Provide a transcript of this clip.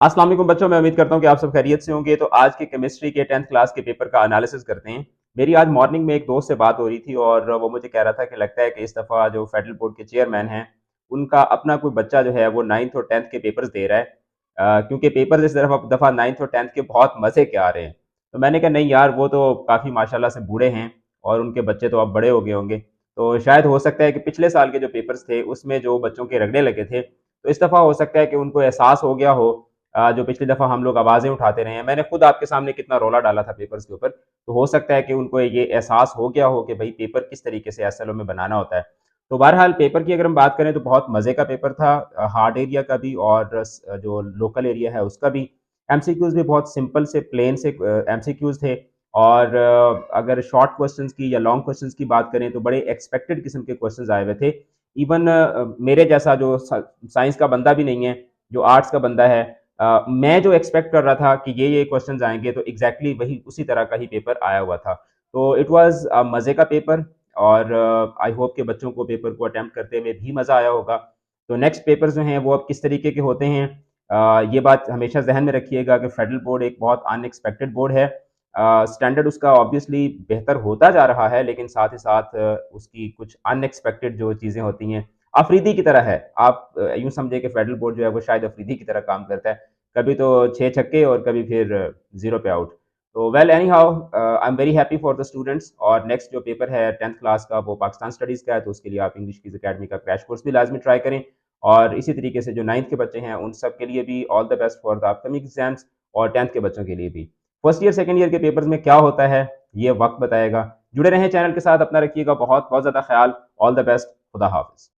अस्सलाम वालेकुम बच्चों, मैं उम्मीद करता हूँ कि आप सब खैरियत से होंगे। तो आज के केमिस्ट्री के 10th क्लास के पेपर का एनालिसिस करते हैं। मेरी आज मॉर्निंग में एक दोस्त से बात हो रही थी और वो मुझे कह रहा था कि लगता है कि इस दफ़ा जो फेडरल बोर्ड के चेयरमैन हैं, उनका अपना कोई बच्चा जो है वो 9th और 10th के पेपर्स दे रहा है। क्योंकि पेपर्स इस दफ़ा 9th और 10th के बहुत मज़े के आ रहे हैं। तो मैंने कहा नहीं यार, वो तो काफ़ी माशाल्लाह से बूढ़े हैं और उनके बच्चे तो अब बड़े हो गए होंगे। तो शायद हो सकता है कि पिछले साल के जो पेपर्स थे उसमें जो बच्चों के रगड़े लगे थे, तो इस दफ़ा हो सकता है कि उनको एहसास हो गया हो। जो पिछली दफ़ा हम लोग आवाज़ें उठाते रहे हैं, मैंने खुद आपके सामने कितना रौला डाला था पेपर्स के ऊपर, तो हो सकता है कि उनको ये एहसास हो गया हो कि भई पेपर किस तरीके से एसएलओ में बनाना होता है। तो बहरहाल पेपर की अगर हम बात करें तो बहुत मज़े का पेपर था, हार्ड एरिया का भी और जो लोकल एरिया है उसका भी। एमसीक्यूज़ भी बहुत सिंपल से प्लेन से एमसीक्यूज़ थे और अगर शॉर्ट क्वेश्चन्स की या लॉन्ग क्वेश्चन्स की बात करें तो बड़े एक्सपेक्टेड किस्म के क्वेश्चन्स आए हुए थे। इवन मेरे जैसा जो साइंस का बंदा भी नहीं है, जो आर्ट्स का बंदा है, मैं जो एक्सपेक्ट कर रहा था कि ये क्वेश्चंस आएँगे तो एग्ज़ैक्टली वही उसी तरह का ही पेपर आया हुआ था। तो इट वाज़ मज़े का पेपर और आई होप कि बच्चों को पेपर को अटेम्प्ट करते हुए भी मज़ा आया होगा। तो नेक्स्ट पेपर्स जो हैं वो अब किस तरीके के होते हैं, ये बात हमेशा ज़हन में रखिएगा कि फेडरल बोर्ड एक बहुत अनएक्सपेक्टेड बोर्ड है। स्टैंडर्ड उसका ऑब्वियसली बेहतर होता जा रहा है, लेकिन साथ ही साथ उसकी कुछ अनएक्सपेक्टेड जो चीज़ें होती हैं, अफरीदी की तरह है। आप यूँ समझिए कि फेडरल बोर्ड जो है वो शायद अफरीदी की तरह काम करता है। कभी तो 6 छक्के और कभी फिर 0 पे आउट। तो well any how, I am very happy for the students और नेक्स्ट जो पेपर है 10th क्लास का वो पाकिस्तान स्टडीज़ का है, तो उसके लिए आप इंग्लिश क्विज़ अकेडमी का क्रैश कोर्स भी लाज़मी ट्राई करें। और इसी तरीके से जो 9th के बच्चे हैं उन सब के लिए भी all the best for the upcoming exams और 10th के बच्चों के लिए भी। फर्स्ट ईयर, सेकंड ईयर के पेपर्स में क्या होता है, ये वक़्त बताएगा। जुड़े रहें चैनल के साथ, अपना रखिएगा बहुत-बहुत ज़्यादा ख़्याल। All the best. खुदा हाफ़िज़।